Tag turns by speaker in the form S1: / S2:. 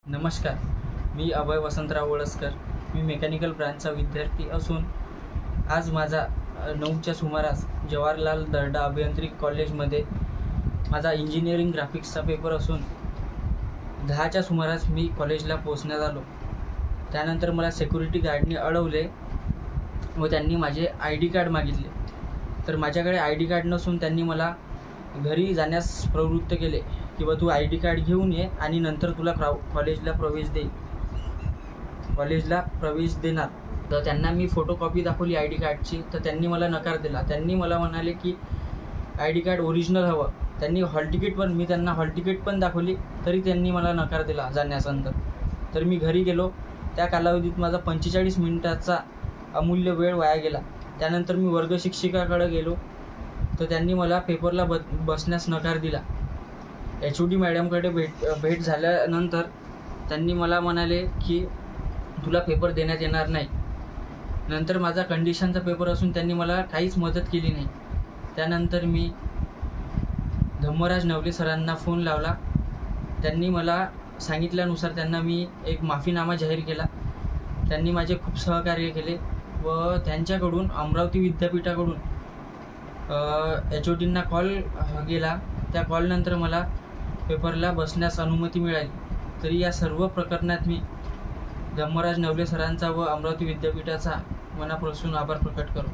S1: नमस्कार, मी अभय वसंतराव वळसकर. मी मेकॅनिकल ब्रांचचा विद्यार्थी असून आज माझा 9च्या सुमारास जवाहरलाल दर्डा अभियांत्रिकी कॉलेजमध्ये माझा इंजिनिअरिंग ग्राफिक्सचा पेपर असून 10च्या सुमारास मी कॉलेजला पोहोचण्यात आलो. त्यानंतर मला सिक्युरिटी गार्डने अडवले व त्यांनी माझे ID कार्ड मागितले. तर माझ्याकडे ID कार्ड नसून त्यांनी मला घरी जाण्यास प्रवृत्त केले की तू ID कार्ड घेऊन ये आणि नंतर तुला कॉलेजला प्रवेश देणार. तर त्यांना मी फोटोकॉपी दाखवली ID कार्डची, तर त्यांनी मला नकार दिला. त्यांनी मला म्हणाले की ID कार्ड ओरिजिनल हवं. त्यांनी मी त्यांना हॉल तिकीट पण दाखवली, तरी त्यांनी मला नकार दिला जाण्यासंदर. तर मी घरी गेलो. त्या कालावधीत माझा 45 मिनिटाचा अमूल्य वेळ वाया गेला. त्यानंतर मी वर्ग शिक्षिकाकडे गेलो, तर त्यांनी मला पेपरला बसण्यास नकार दिला. HOD मॅडमकडे भेट झाल्यानंतर त्यांनी मला म्हणाले की तुला पेपर देण्यात येणार नाही. नंतर माझा कंडिशनचा पेपर असून त्यांनी मला काहीच मदत केली नाही. त्यानंतर मी धम्मराज नवले सरांना फोन लावला. त्यांनी मला सांगितल्यानुसार त्यांना मी एक माफीनामा जाहीर केला. त्यांनी माझे खूप सहकार्य केले व त्यांच्याकडून अमरावती विद्यापीठाकडून HODंना कॉल गेला. त्या कॉलनंतर मला पेपरला बसण्यास अनुमती मिळाली. तरी या सर्व प्रकरणात मी धम्मराज नवले सरांचा व अमरावती विद्यापीठाचा मनापासून आभार प्रकट करतो.